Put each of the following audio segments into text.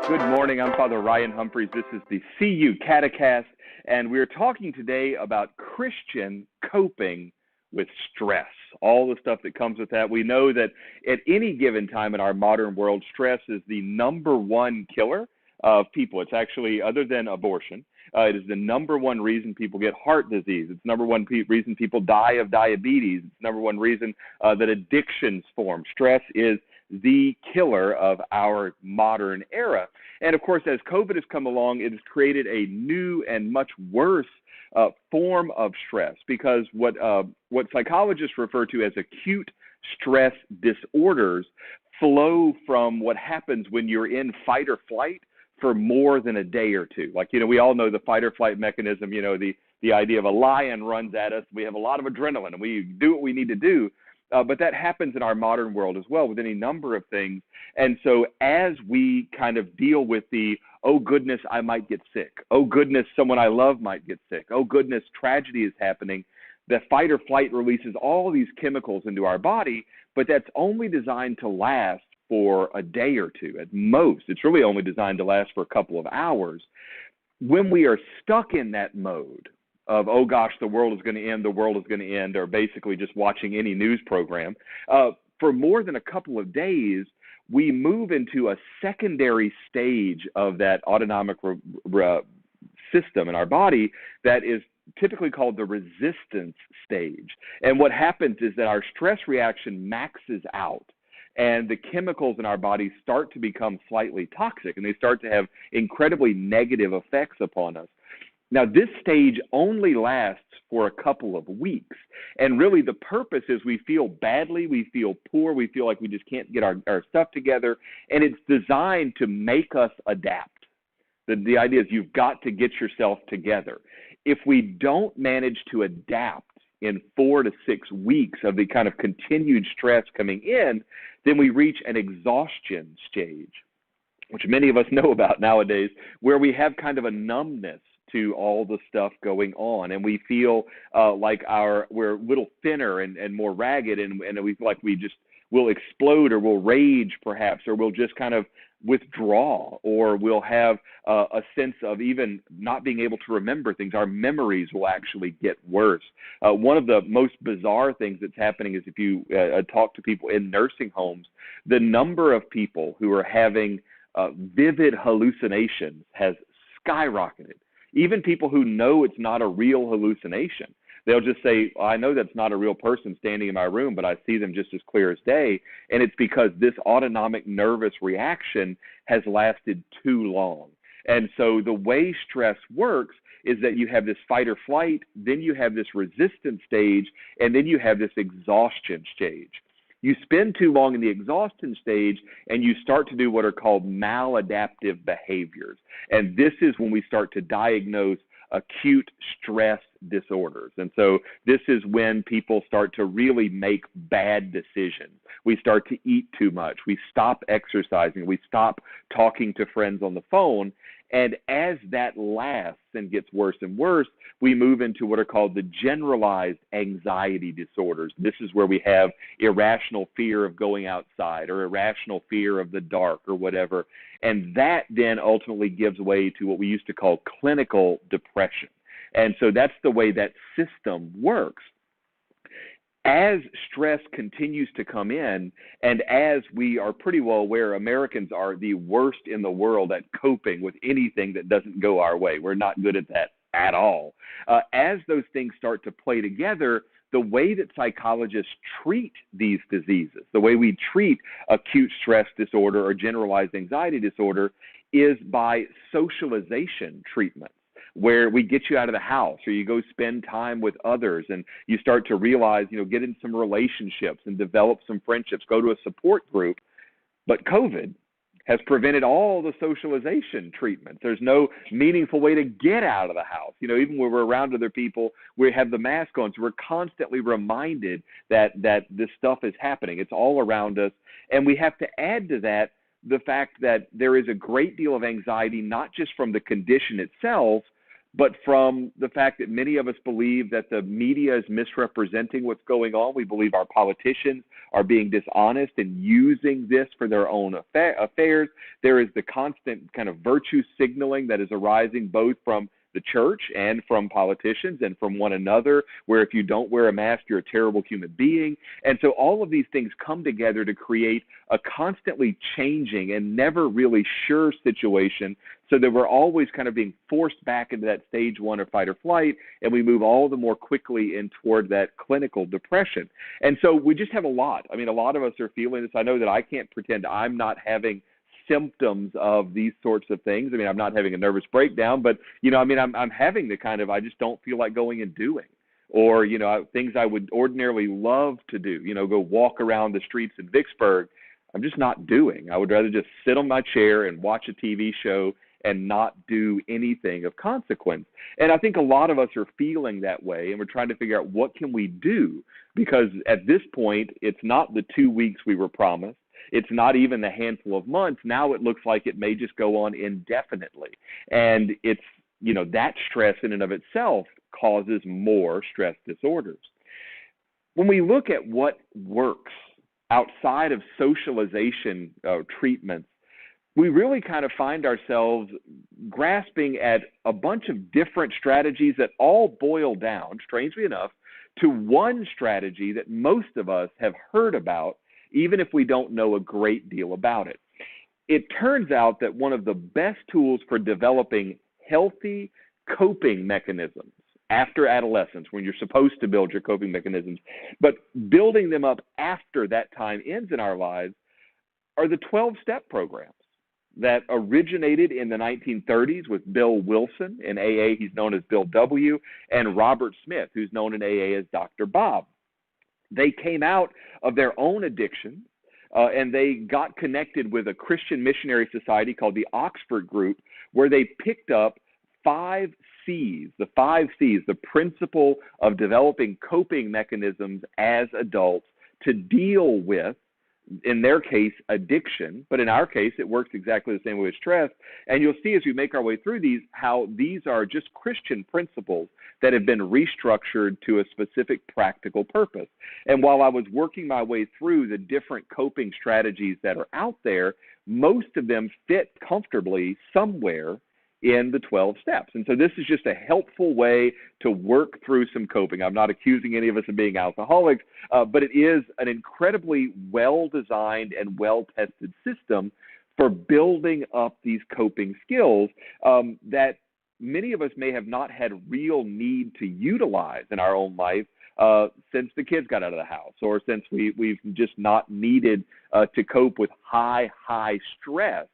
Good morning. I'm Father Ryan Humphries. This is the CatholicUnderground, and we're talking today about Christian coping with stress, all the stuff that comes with that. We know that at any given time in our modern world, stress is the number one killer of people. It's actually, other than abortion, it is the number one reason people get heart disease. It's number one reason people die of diabetes. It's number one reason that addictions form. Stress is the killer of our modern era. And of course, as COVID has come along, it has created a new and much worse form of stress, because what psychologists refer to as acute stress disorders flow from what happens when you're in fight or flight for more than a day or two. Like, we all know the fight or flight mechanism, the idea of a lion runs at us. We have a lot of adrenaline and we do what we need to do. But that happens in our modern world as well with any number of things. And so as we kind of deal with the, oh goodness, I might get sick. Oh goodness, someone I love might get sick. Oh goodness, tragedy is happening. The fight or flight releases all these chemicals into our body, but that's only designed to last for a day or two at most. It's really only designed to last for a couple of hours. When we are stuck in that mode of, oh gosh, the world is going to end, or basically just watching any news program, for more than a couple of days, we move into a secondary stage of that autonomic system in our body that is typically called the resistance stage. And what happens is that our stress reaction maxes out, and the chemicals in our body start to become slightly toxic, and they start to have incredibly negative effects upon us. Now, this stage only lasts for a couple of weeks, and really the purpose is we feel badly, we feel poor, we feel like we just can't get our stuff together, and it's designed to make us adapt. The idea is you've got to get yourself together. If we don't manage to adapt in 4 to 6 weeks of the kind of continued stress coming in, then we reach an exhaustion stage, which many of us know about nowadays, where we have kind of a numbness to all the stuff going on, and we feel like we're a little thinner and more ragged, and we feel like we just will explode, or we'll rage perhaps, or we'll just kind of withdraw, or we'll have a sense of even not being able to remember things. Our memories will actually get worse. One of the most bizarre things that's happening is if you talk to people in nursing homes, the number of people who are having vivid hallucinations has skyrocketed. Even people who know it's not a real hallucination, they'll just say, I know that's not a real person standing in my room, but I see them just as clear as day. And it's because this autonomic nervous reaction has lasted too long. And so the way stress works is that you have this fight or flight, then you have this resistance stage, and then you have this exhaustion stage. You spend too long in the exhaustion stage, and you start to do what are called maladaptive behaviors. And this is when we start to diagnose acute stress disorders. And so this is when people start to really make bad decisions. We start to eat too much. We stop exercising. We stop talking to friends on the phone. And as that lasts and gets worse and worse, we move into what are called the generalized anxiety disorders. This is where we have irrational fear of going outside, or irrational fear of the dark, or whatever. And that then ultimately gives way to what we used to call clinical depression. And so that's the way that system works. As stress continues to come in, and as we are pretty well aware, Americans are the worst in the world at coping with anything that doesn't go our way. We're not good at that at all. As those things start to play together, the way that psychologists treat these diseases, the way we treat acute stress disorder or generalized anxiety disorder, is by socialization treatment, where we get you out of the house, or you go spend time with others, and you start to realize, get in some relationships and develop some friendships, go to a support group. But COVID has prevented all the socialization treatments. There's no meaningful way to get out of the house. Even when we're around other people, we have the mask on, so we're constantly reminded that this stuff is happening. It's all around us, and we have to add to that the fact that there is a great deal of anxiety, not just from the condition itself, but from the fact that many of us believe that the media is misrepresenting what's going on. We believe our politicians are being dishonest and using this for their own affairs. There is the constant kind of virtue signaling that is arising both from the church and from politicians and from one another, where if you don't wear a mask, you're a terrible human being. And so all of these things come together to create a constantly changing and never really sure situation, so that we're always kind of being forced back into that stage one of fight or flight, and we move all the more quickly in toward that clinical depression. And so we just have a lot. I mean, a lot of us are feeling this. I know that I can't pretend I'm not having symptoms of these sorts of things. I mean, I'm not having a nervous breakdown, but, I'm having the kind of, I just don't feel like going and doing, or, things I would ordinarily love to do, go walk around the streets in Vicksburg. I'm just not doing. I would rather just sit on my chair and watch a TV show and not do anything of consequence. And I think a lot of us are feeling that way, and we're trying to figure out what can we do, because at this point, it's not the 2 weeks we were promised. It's not even the handful of months. Now it looks like it may just go on indefinitely. And it's, that stress in and of itself causes more stress disorders. When we look at what works outside of socialization treatments, we really kind of find ourselves grasping at a bunch of different strategies that all boil down, strangely enough, to one strategy that most of us have heard about, even if we don't know a great deal about it. It turns out that one of the best tools for developing healthy coping mechanisms after adolescence, when you're supposed to build your coping mechanisms, but building them up after that time ends in our lives, are the 12-step programs that originated in the 1930s with Bill Wilson in AA, he's known as Bill W., and Robert Smith, who's known in AA as Dr. Bob. They came out of their own addiction, and they got connected with a Christian missionary society called the Oxford Group, where they picked up 5 C's, the 5 C's, the principle of developing coping mechanisms as adults to deal with, in their case, addiction, but in our case, it works exactly the same way as stress. And you'll see as we make our way through these, how these are just Christian principles that have been restructured to a specific practical purpose. And while I was working my way through the different coping strategies that are out there, most of them fit comfortably somewhere in the 12 steps. And so this is just a helpful way to work through some coping. I'm not accusing any of us of being alcoholics, but it is an incredibly well-designed and well-tested system for building up these coping skills that many of us may have not had real need to utilize in our own life since the kids got out of the house, or since we've just not needed to cope with high stress,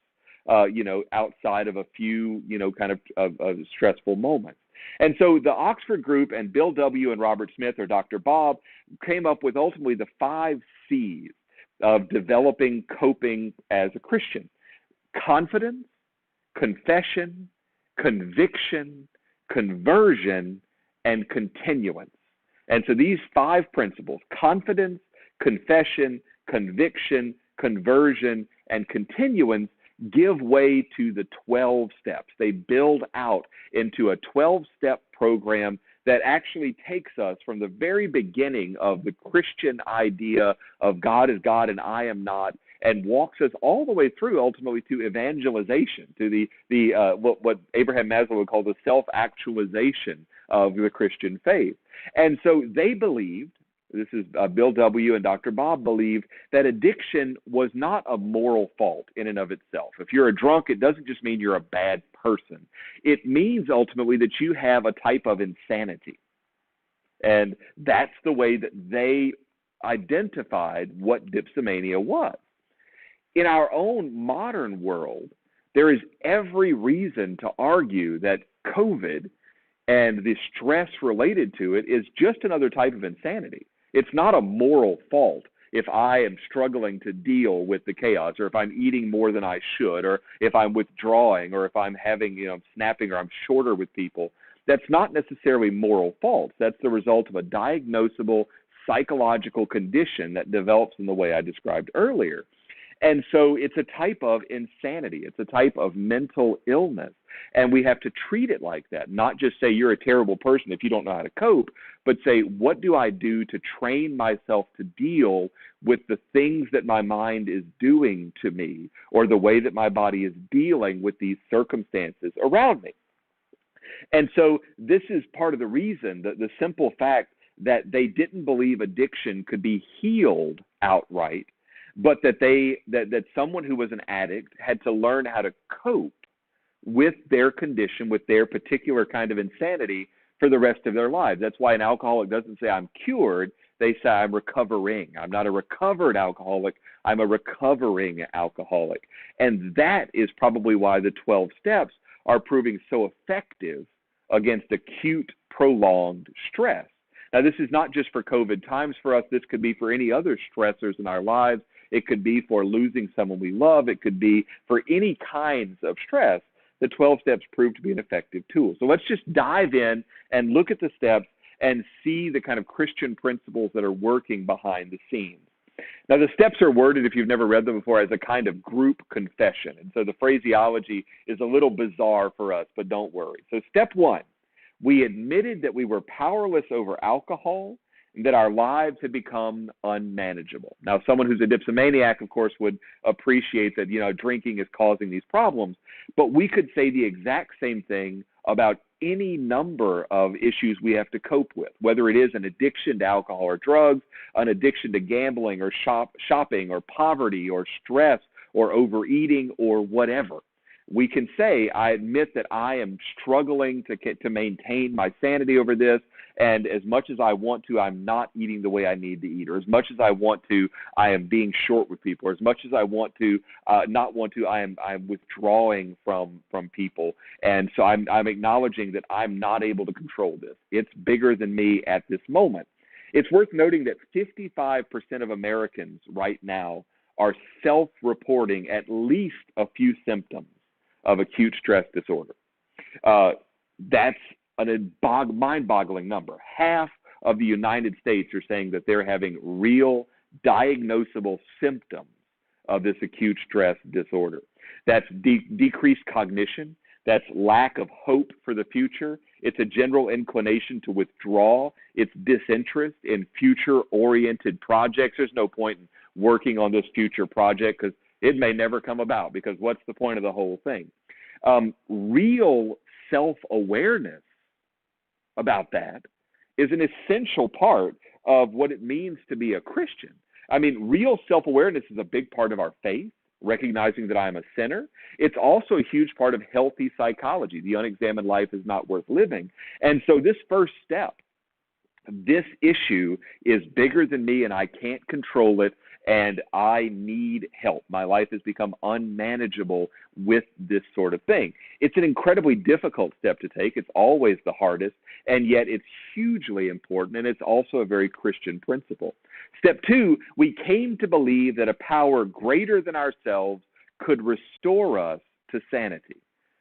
outside of a few, kind of stressful moments. And so the Oxford Group and Bill W. and Robert Smith, or Dr. Bob, came up with ultimately the 5 C's of developing coping as a Christian: confidence, confession, conviction, conversion, and continuance. And so these 5 principles, confidence, confession, conviction, conversion, and continuance, give way to the 12 steps. They build out into a 12-step program that actually takes us from the very beginning of the Christian idea of God is God and I am not, and walks us all the way through ultimately to evangelization, to what Abraham Maslow would call the self-actualization of the Christian faith. And so they believed, this is Bill W. and Dr. Bob believed, that addiction was not a moral fault in and of itself. If you're a drunk, it doesn't just mean you're a bad person. It means ultimately that you have a type of insanity. And that's the way that they identified what dipsomania was. In our own modern world, there is every reason to argue that COVID and the stress related to it is just another type of insanity. It's not a moral fault if I am struggling to deal with the chaos, or if I'm eating more than I should, or if I'm withdrawing, or if I'm having, snapping, or I'm shorter with people. That's not necessarily moral faults. That's the result of a diagnosable psychological condition that develops in the way I described earlier. And so it's a type of insanity. It's a type of mental illness. And we have to treat it like that, not just say you're a terrible person if you don't know how to cope, but say, what do I do to train myself to deal with the things that my mind is doing to me, or the way that my body is dealing with these circumstances around me? And so this is part of the reason, that the simple fact that they didn't believe addiction could be healed outright, but that someone who was an addict had to learn how to cope with their condition, with their particular kind of insanity for the rest of their lives. That's why an alcoholic doesn't say I'm cured. They say I'm recovering. I'm not a recovered alcoholic. I'm a recovering alcoholic. And that is probably why the 12 steps are proving so effective against acute, prolonged stress. Now, this is not just for COVID times for us. This could be for any other stressors in our lives. It could be for losing someone we love. It could be for any kinds of stress. The 12 steps prove to be an effective tool. So let's just dive in and look at the steps and see the kind of Christian principles that are working behind the scenes. Now, the steps are worded, if you've never read them before, as a kind of group confession. And so the phraseology is a little bizarre for us, but don't worry. So step one, we admitted that we were powerless over alcohol and that our lives had become unmanageable. Now, someone who's a dipsomaniac, of course, would appreciate that, drinking is causing these problems. But we could say the exact same thing about any number of issues we have to cope with, whether it is an addiction to alcohol or drugs, an addiction to gambling or shopping or poverty or stress or overeating or whatever. We can say, I admit that I am struggling to maintain my sanity over this, and as much as I want to, I'm not eating the way I need to eat, or as much as I want to, I am being short with people, or as much as I want to, not want to, I'm withdrawing from people, and so I'm acknowledging that I'm not able to control this. It's bigger than me at this moment. It's worth noting that 55% of Americans right now are self-reporting at least a few symptoms of acute stress disorder. That's a mind-boggling number. Half of the United States are saying that they're having real diagnosable symptoms of this acute stress disorder. That's decreased cognition. That's lack of hope for the future. It's a general inclination to withdraw. It's disinterest in future-oriented projects. There's no point in working on this future project because it may never come about, because what's the point of the whole thing? Real self-awareness about that is an essential part of what it means to be a Christian. I mean, real self-awareness is a big part of our faith, recognizing that I am a sinner. It's also a huge part of healthy psychology. The unexamined life is not worth living. And so this first step, this issue is bigger than me and I can't control it, and I need help. My life has become unmanageable with this sort of thing. It's an incredibly difficult step to take. It's always the hardest, and yet it's hugely important, and it's also a very Christian principle. Step two, we came to believe that a power greater than ourselves could restore us to sanity.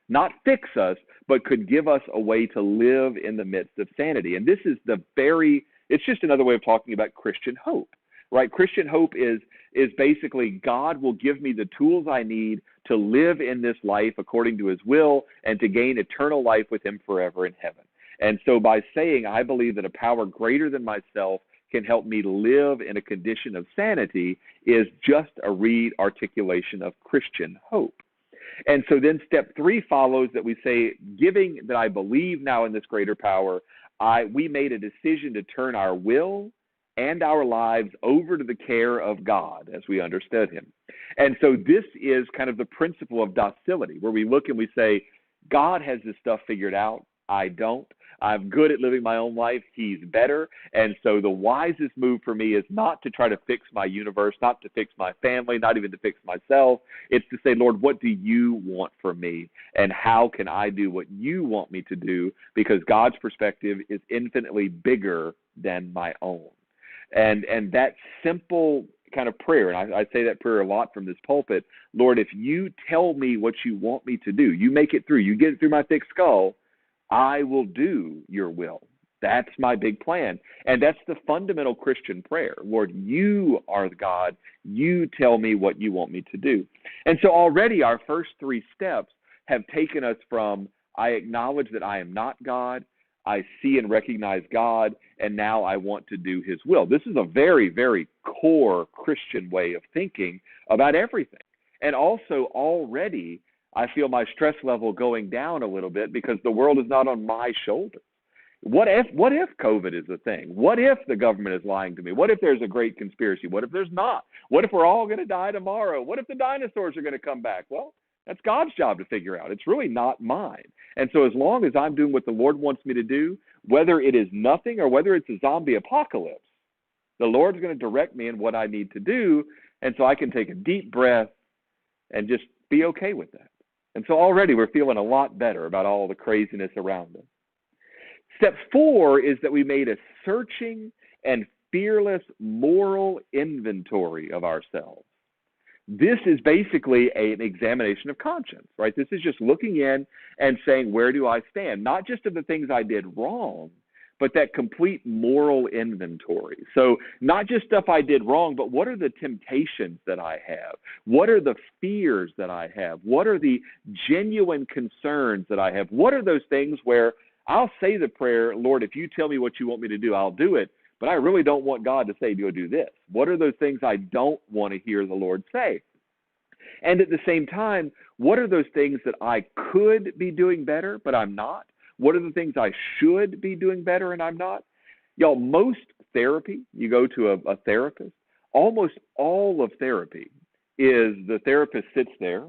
Not fix us, but could give us a way to live in the midst of sanity. And this is it's just another way of talking about Christian hope. Right? Christian hope is basically God will give me the tools I need to live in this life according to his will and to gain eternal life with him forever in heaven. And so by saying I believe that a power greater than myself can help me live in a condition of sanity is just a re-articulation of Christian hope. And so then step three follows that we say, giving that I believe now in this greater power, we made a decision to turn our will and our lives over to the care of God as we understood him. And so this is kind of the principle of docility, where we look and we say, God has this stuff figured out. I don't. I'm good at living my own life. He's better. And so the wisest move for me is not to try to fix my universe, not to fix my family, not even to fix myself. It's to say, Lord, what do you want from me? And how can I do what you want me to do? Because God's perspective is infinitely bigger than my own. And that simple kind of prayer, and I say that prayer a lot from this pulpit, Lord, if you tell me what you want me to do, you make it through, you get it through my thick skull, I will do your will. That's my big plan. And that's the fundamental Christian prayer. Lord, you are the God. You tell me what you want me to do. And so already our first three steps have taken us from I acknowledge that I am not God, I see and recognize God, and now I want to do his will. This is a very, very core Christian way of thinking about everything. And also already I feel my stress level going down a little bit because the world is not on my shoulders. What if COVID is a thing? What if the government is lying to me? What if there's a great conspiracy? What if there's not? What if we're all going to die tomorrow? What if the dinosaurs are going to come back? Well, that's God's job to figure out. It's really not mine. And so as long as I'm doing what the Lord wants me to do, whether it is nothing or whether it's a zombie apocalypse, the Lord's going to direct me in what I need to do, and so I can take a deep breath and just be okay with that. And so already we're feeling a lot better about all the craziness around us. Step 4 is that we made a searching and fearless moral inventory of ourselves. This is basically an examination of conscience, right? This is just looking in and saying, where do I stand? Not just of the things I did wrong, but that complete moral inventory. So not just stuff I did wrong, but what are the temptations that I have? What are the fears that I have? What are the genuine concerns that I have? What are those things where I'll say the prayer, Lord, if you tell me what you want me to do, I'll do it, but I really don't want God to say, go do this. What are those things I don't want to hear the Lord say? And at the same time, what are those things that I could be doing better, but I'm not? What are the things I should be doing better and I'm not? Y'all, most therapy, you go to a therapist, almost all of therapy is the therapist sits there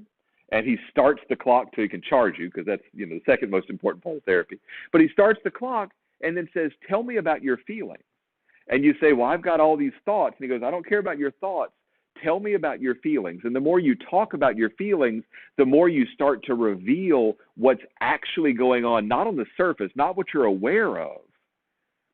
and he starts the clock so he can charge you, because that's the second most important part of therapy. But he starts the clock and then says, tell me about your feelings. And you say, well, I've got all these thoughts. And he goes, I don't care about your thoughts. Tell me about your feelings. And the more you talk about your feelings, the more you start to reveal what's actually going on, not on the surface, not what you're aware of,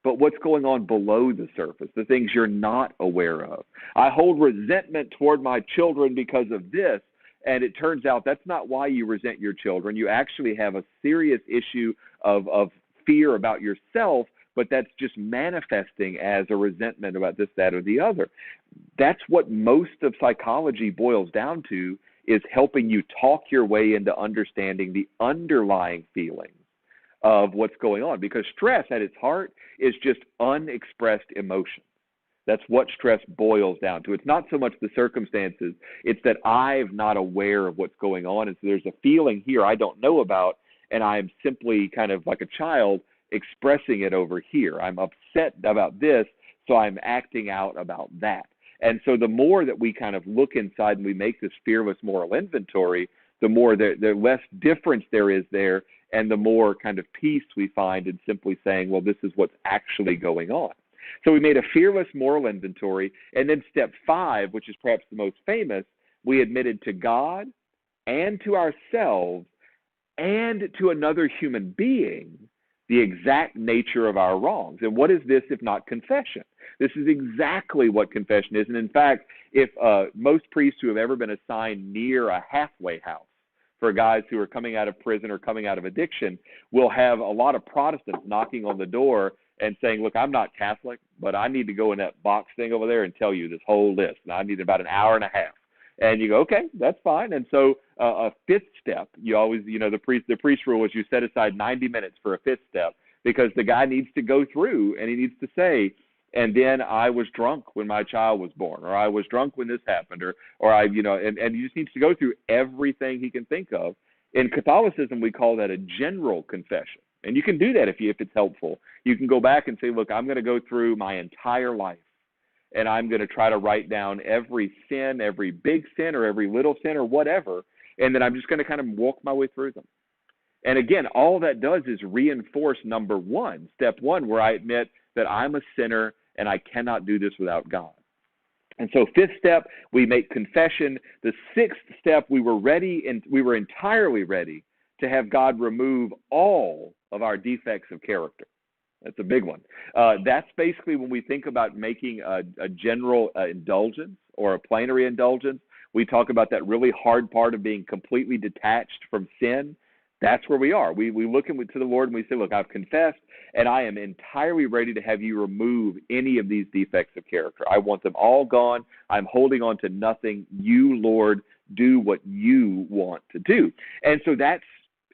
but what's going on below the surface, the things you're not aware of. I hold resentment toward my children because of this. And it turns out that's not why you resent your children. You actually have a serious issue of fear about yourself, but that's just manifesting as a resentment about this, that, or the other. That's what most of psychology boils down to, is helping you talk your way into understanding the underlying feelings of what's going on. Because stress at its heart is just unexpressed emotion. That's what stress boils down to. It's not so much the circumstances, it's that I'm not aware of what's going on. And so there's a feeling here I don't know about, and I'm simply kind of like a child expressing it over here. I'm upset about this, so I'm acting out about that. And so the more that we kind of look inside and we make this fearless moral inventory, the more the less difference there is there, and the more kind of peace we find in simply saying, well, this is what's actually going on. So we made a fearless moral inventory, and then step 5, which is perhaps the most famous, we admitted to God and to ourselves and to another human being the exact nature of our wrongs. And what is this if not confession? This is exactly what confession is. And in fact, if most priests who have ever been assigned near a halfway house for guys who are coming out of prison or coming out of addiction, will have a lot of Protestants knocking on the door and saying, look, I'm not Catholic, but I need to go in that box thing over there and tell you this whole list. And I need about an hour and a half. And you go, okay, that's fine. And so a fifth step, you always, the priest rule is you set aside 90 minutes for a fifth step, because the guy needs to go through and he needs to say, and then I was drunk when my child was born, or I was drunk when this happened, or I, and he just needs to go through everything he can think of. In Catholicism, we call that a general confession. And you can do that if it's helpful. You can go back and say, look, I'm going to go through my entire life, and I'm going to try to write down every sin, every big sin or every little sin or whatever, and then I'm just going to kind of walk my way through them. And again, all that does is reinforce number 1, step 1, where I admit that I'm a sinner and I cannot do this without God. And so 5th step, we make confession. The 6th step, we were ready, and we were entirely ready to have God remove all of our defects of character. That's a big one. That's basically when we think about making a general indulgence or a plenary indulgence. We talk about that really hard part of being completely detached from sin. That's where we are. We look to the Lord and we say, look, I've confessed, and I am entirely ready to have you remove any of these defects of character. I want them all gone. I'm holding on to nothing. You, Lord, do what you want to do. And so that's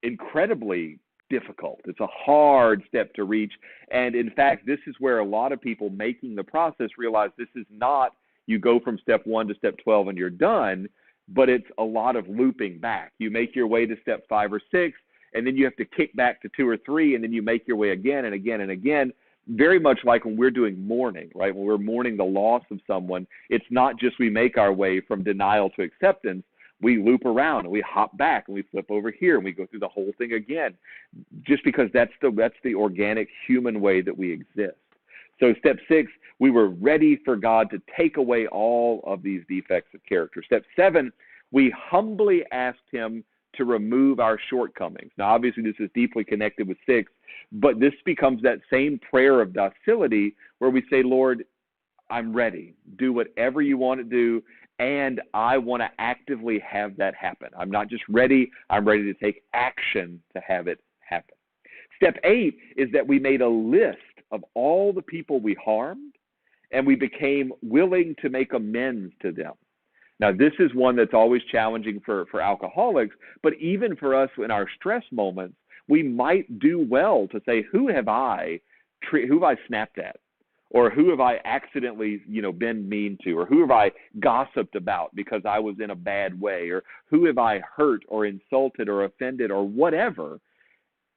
incredibly difficult. It's a hard step to reach. And in fact, this is where a lot of people making the process realize this is not you go from step 1 to step 12 and you're done, but it's a lot of looping back. You make your way to step 5 or 6, and then you have to kick back to 2 or 3, and then you make your way again and again and again, very much like when we're doing mourning, right? When we're mourning the loss of someone, it's not just we make our way from denial to acceptance. We loop around and we hop back and we flip over here and we go through the whole thing again, just because that's the organic human way that we exist. So step 6, we were ready for God to take away all of these defects of character. Step 7, we humbly asked him to remove our shortcomings. Now, obviously, this is deeply connected with 6, but this becomes that same prayer of docility where we say, Lord, I'm ready. Do whatever you want to do, and I want to actively have that happen. I'm not just ready. I'm ready to take action to have it happen. Step 8 is that we made a list of all the people we harmed, and we became willing to make amends to them. Now, this is one that's always challenging for alcoholics, but even for us in our stress moments, we might do well to say, who have I snapped at? Or who have I accidentally, been mean to? Or who have I gossiped about because I was in a bad way? Or who have I hurt or insulted or offended or whatever?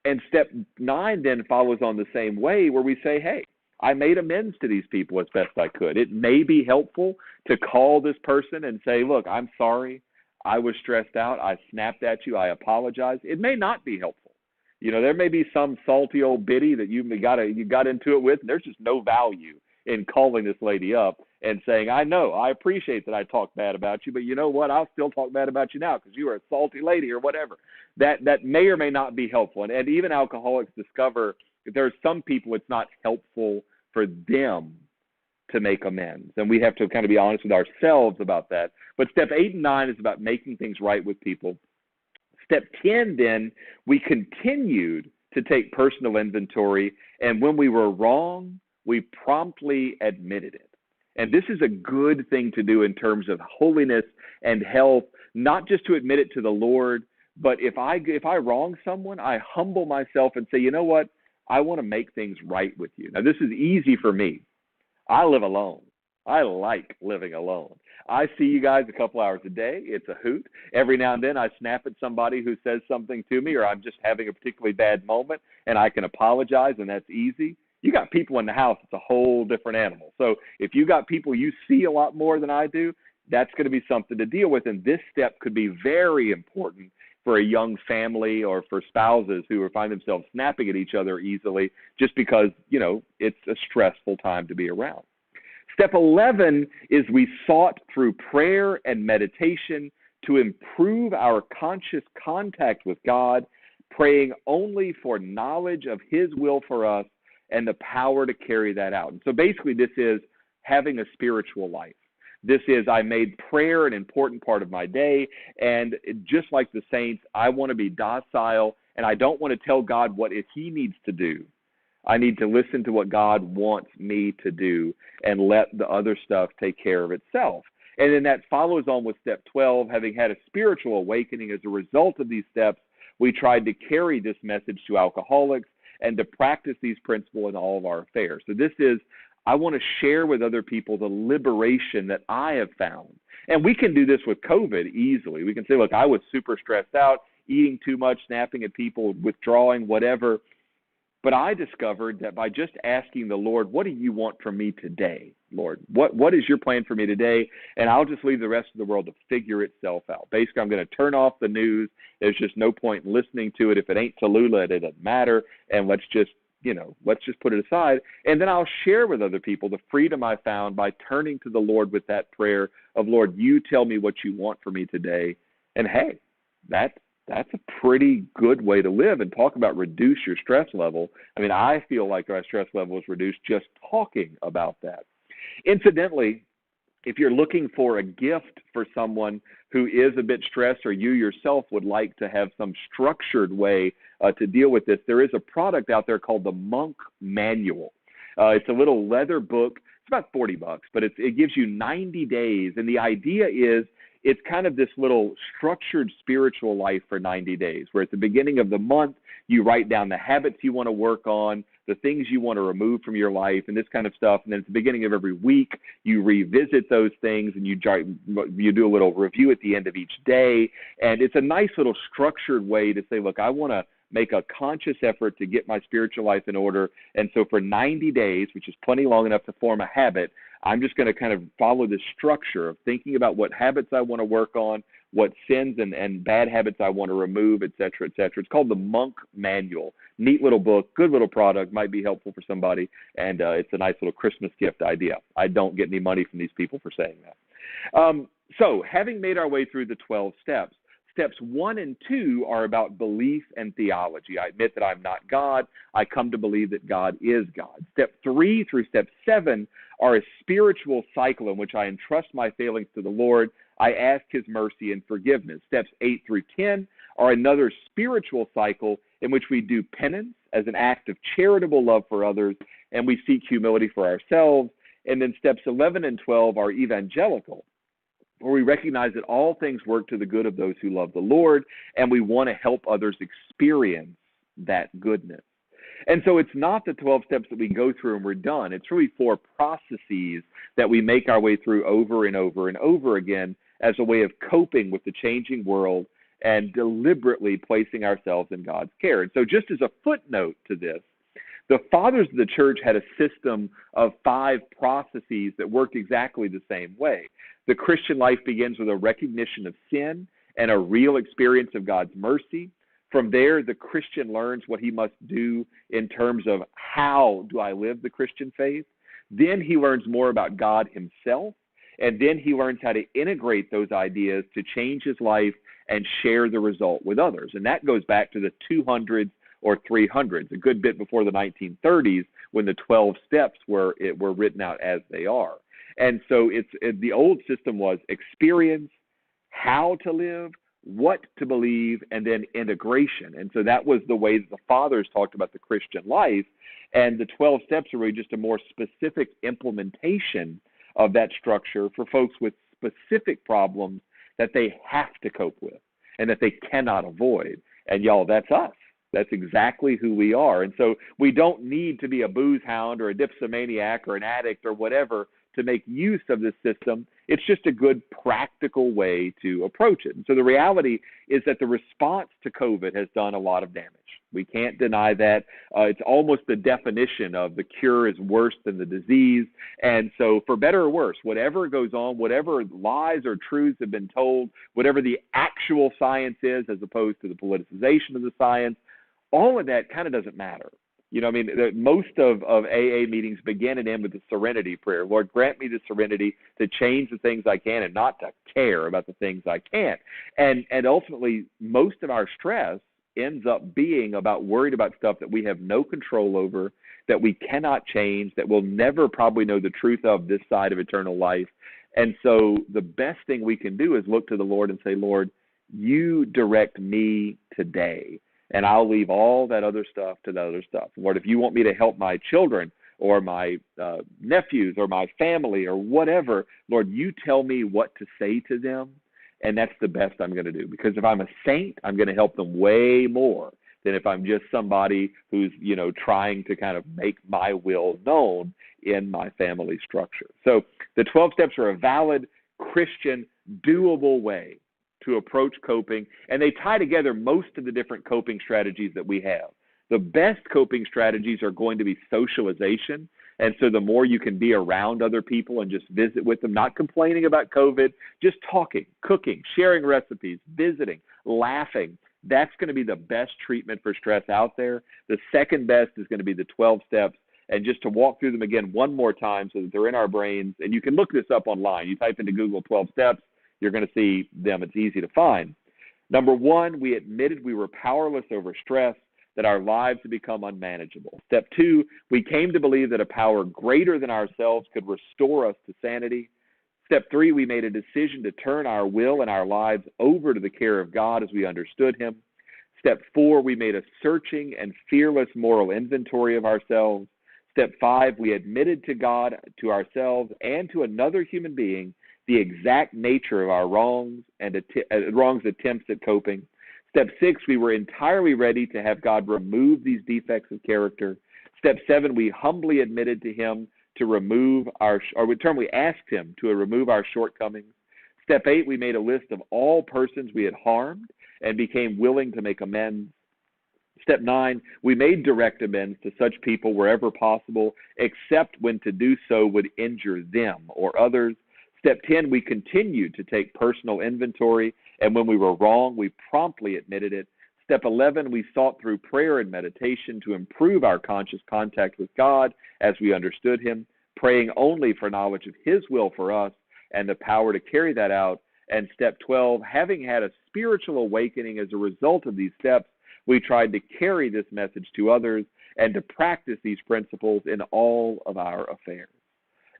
And step 9 then follows on the same way, where we say, hey, I made amends to these people as best I could. It may be helpful to call this person and say, look, I'm sorry. I was stressed out. I snapped at you. I apologize. It may not be helpful. There may be some salty old biddy that you got into it with, and there's just no value in calling this lady up and saying, I know, I appreciate that I talked bad about you, but you know what? I'll still talk bad about you now because you are a salty lady or whatever. That may or may not be helpful. And even alcoholics discover that there are some people it's not helpful for them to make amends. And we have to kind of be honest with ourselves about that. But step 8 and 9 is about making things right with people. Step 10, then, we continued to take personal inventory, and when we were wrong, we promptly admitted it. And this is a good thing to do in terms of holiness and health, not just to admit it to the Lord, but if I wrong someone, I humble myself and say, you know what, I want to make things right with you. Now, this is easy for me. I live alone. I like living alone. I see you guys a couple hours a day. It's a hoot. Every now and then I snap at somebody who says something to me, or I'm just having a particularly bad moment, and I can apologize, and that's easy. You got people in the house, it's a whole different animal. So if you got people you see a lot more than I do, that's going to be something to deal with, and this step could be very important for a young family or for spouses who find themselves snapping at each other easily just because, it's a stressful time to be around. Step 11 is we sought through prayer and meditation to improve our conscious contact with God, praying only for knowledge of His will for us and the power to carry that out. And so basically this is having a spiritual life. This is, I made prayer an important part of my day, and just like the saints, I want to be docile, and I don't want to tell God what He needs to do. I need to listen to what God wants me to do and let the other stuff take care of itself. And then that follows on with step 12, having had a spiritual awakening as a result of these steps, we tried to carry this message to alcoholics and to practice these principles in all of our affairs. So this is, I want to share with other people the liberation that I have found. And we can do this with COVID easily. We can say, look, I was super stressed out, eating too much, snapping at people, withdrawing, whatever. But I discovered that by just asking the Lord, what do you want from me today, Lord? What is your plan for me today? And I'll just leave the rest of the world to figure itself out. Basically, I'm going to turn off the news. There's just no point in listening to it. If it ain't Tallulah, it doesn't matter. And let's just put it aside. And then I'll share with other people the freedom I found by turning to the Lord with that prayer of, Lord, you tell me what you want for me today. And hey, that's a pretty good way to live. And talk about reduce your stress level. I mean, I feel like our stress level is reduced just talking about that. Incidentally, If you're looking for a gift for someone who is a bit stressed, or you yourself would like to have some structured way to deal with this, there is a product out there called the Monk Manual. It's a little leather book. It's about $40, but it gives you 90 days. And the idea is it's kind of this little structured spiritual life for 90 days, where at the beginning of the month, you write down the habits you want to work on, the things you want to remove from your life, and this kind of stuff. And then at the beginning of every week, you revisit those things, and you do a little review at the end of each day. And it's a nice little structured way to say, look, I want to make a conscious effort to get my spiritual life in order. And so for 90 days, which is plenty long enough to form a habit, I'm just going to kind of follow this structure of thinking about what habits I want to work on, what sins and bad habits I want to remove, et cetera, et cetera. It's called the Monk Manual. Neat little book, good little product, might be helpful for somebody, and it's a nice little Christmas gift idea. I don't get any money from these people for saying that. So having made our way through the 12 steps, steps 1 and 2 are about belief and theology. I admit that I'm not God. I come to believe that God is God. Step 3 through step 7 are a spiritual cycle in which I entrust my failings to the Lord. I ask his mercy and forgiveness. Steps 8 through 10 are another spiritual cycle in which we do penance as an act of charitable love for others, and we seek humility for ourselves. And then steps 11 and 12 are evangelical, where we recognize that all things work to the good of those who love the Lord, and we want to help others experience that goodness. And so it's not the 12 steps that we go through and we're done. It's really 4 processes that we make our way through over and over and over again as a way of coping with the changing world and deliberately placing ourselves in God's care. And so just as a footnote to this, the fathers of the church had a system of 5 processes that worked exactly the same way. The Christian life begins with a recognition of sin and a real experience of God's mercy. From there, the Christian learns what he must do in terms of how do I live the Christian faith. Then he learns more about God himself, and then he learns how to integrate those ideas to change his life and share the result with others. And that goes back to the 200s or 300s, a good bit before the 1930s, when the 12 steps were written out as they are. And so the old system was experience, how to live, what to believe, and then integration. And so that was the way that the fathers talked about the Christian life. And the 12 steps are really just a more specific implementation of that structure for folks with specific problems that they have to cope with and that they cannot avoid. And y'all, that's us. That's exactly who we are. And so we don't need to be a booze hound or a dipsomaniac or an addict or whatever to make use of this system. It's just a good practical way to approach it. And so the reality is that the response to COVID has done a lot of damage. We can't deny that. It's almost the definition of the cure is worse than the disease. And so for better or worse, whatever goes on, whatever lies or truths have been told, whatever the actual science is as opposed to the politicization of the science, all of that kind of doesn't matter. You know, I mean, most of AA meetings begin and end with the serenity prayer. Lord, grant me the serenity to change the things I can and not to care about the things I can't. And ultimately, most of our stress ends up being about worried about stuff that we have no control over, that we cannot change, that we'll never probably know the truth of this side of eternal life. And so the best thing we can do is look to the Lord and say, Lord, you direct me today. And I'll leave all that other stuff to the other stuff. Lord, if you want me to help my children or my nephews or my family or whatever, Lord, you tell me what to say to them, and that's the best I'm going to do. Because if I'm a saint, I'm going to help them way more than if I'm just somebody who's, you know, trying to kind of make my will known in my family structure. So the 12 steps are a valid Christian, doable way to approach coping, and they tie together most of the different coping strategies that we have. The best coping strategies are going to be socialization, and so the more you can be around other people and just visit with them, not complaining about COVID, just talking, cooking, sharing recipes, visiting, laughing, that's going to be the best treatment for stress out there. The second best is going to be the 12 steps, and just to walk through them again one more time so that they're in our brains, and you can look this up online. You type into Google 12 steps, you're going to see them. It's easy to find. Number 1, we admitted we were powerless over stress, that our lives had become unmanageable. Step 2, we came to believe that a power greater than ourselves could restore us to sanity. Step 3, we made a decision to turn our will and our lives over to the care of God as we understood him. Step 4, we made a searching and fearless moral inventory of ourselves. Step 5, we admitted to God, to ourselves, and to another human being the exact nature of our wrongs and attempts at coping. Step 6, we were entirely ready to have God remove these defects of character. Step 7, we humbly admitted to him to remove we asked him to remove our shortcomings. Step 8, we made a list of all persons we had harmed and became willing to make amends. Step 9, we made direct amends to such people wherever possible, except when to do so would injure them or others. Step 10, we continued to take personal inventory, and when we were wrong, we promptly admitted it. Step 11, we sought through prayer and meditation to improve our conscious contact with God as we understood him, praying only for knowledge of his will for us and the power to carry that out. And step 12, having had a spiritual awakening as a result of these steps, we tried to carry this message to others and to practice these principles in all of our affairs.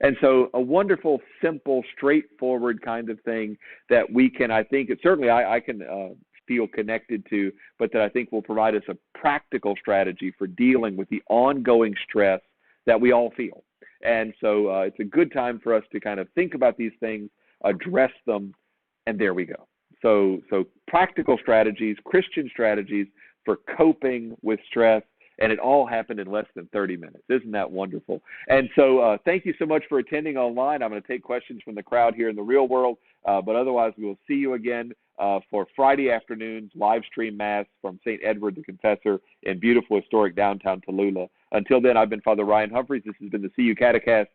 And so a wonderful, simple, straightforward kind of thing that we can, I think, certainly I can feel connected to, but that I think will provide us a practical strategy for dealing with the ongoing stress that we all feel. And so it's a good time for us to kind of think about these things, address them, and there we go. So practical strategies, Christian strategies for coping with stress, and it all happened in less than 30 minutes. Isn't that wonderful? And so thank you so much for attending online. I'm going to take questions from the crowd here in the real world, but otherwise we will see you again for Friday afternoon's live stream Mass from St. Edward the Confessor in beautiful historic downtown Tallulah. Until then, I've been Father Ryan Humphries. This has been the CU CateCast.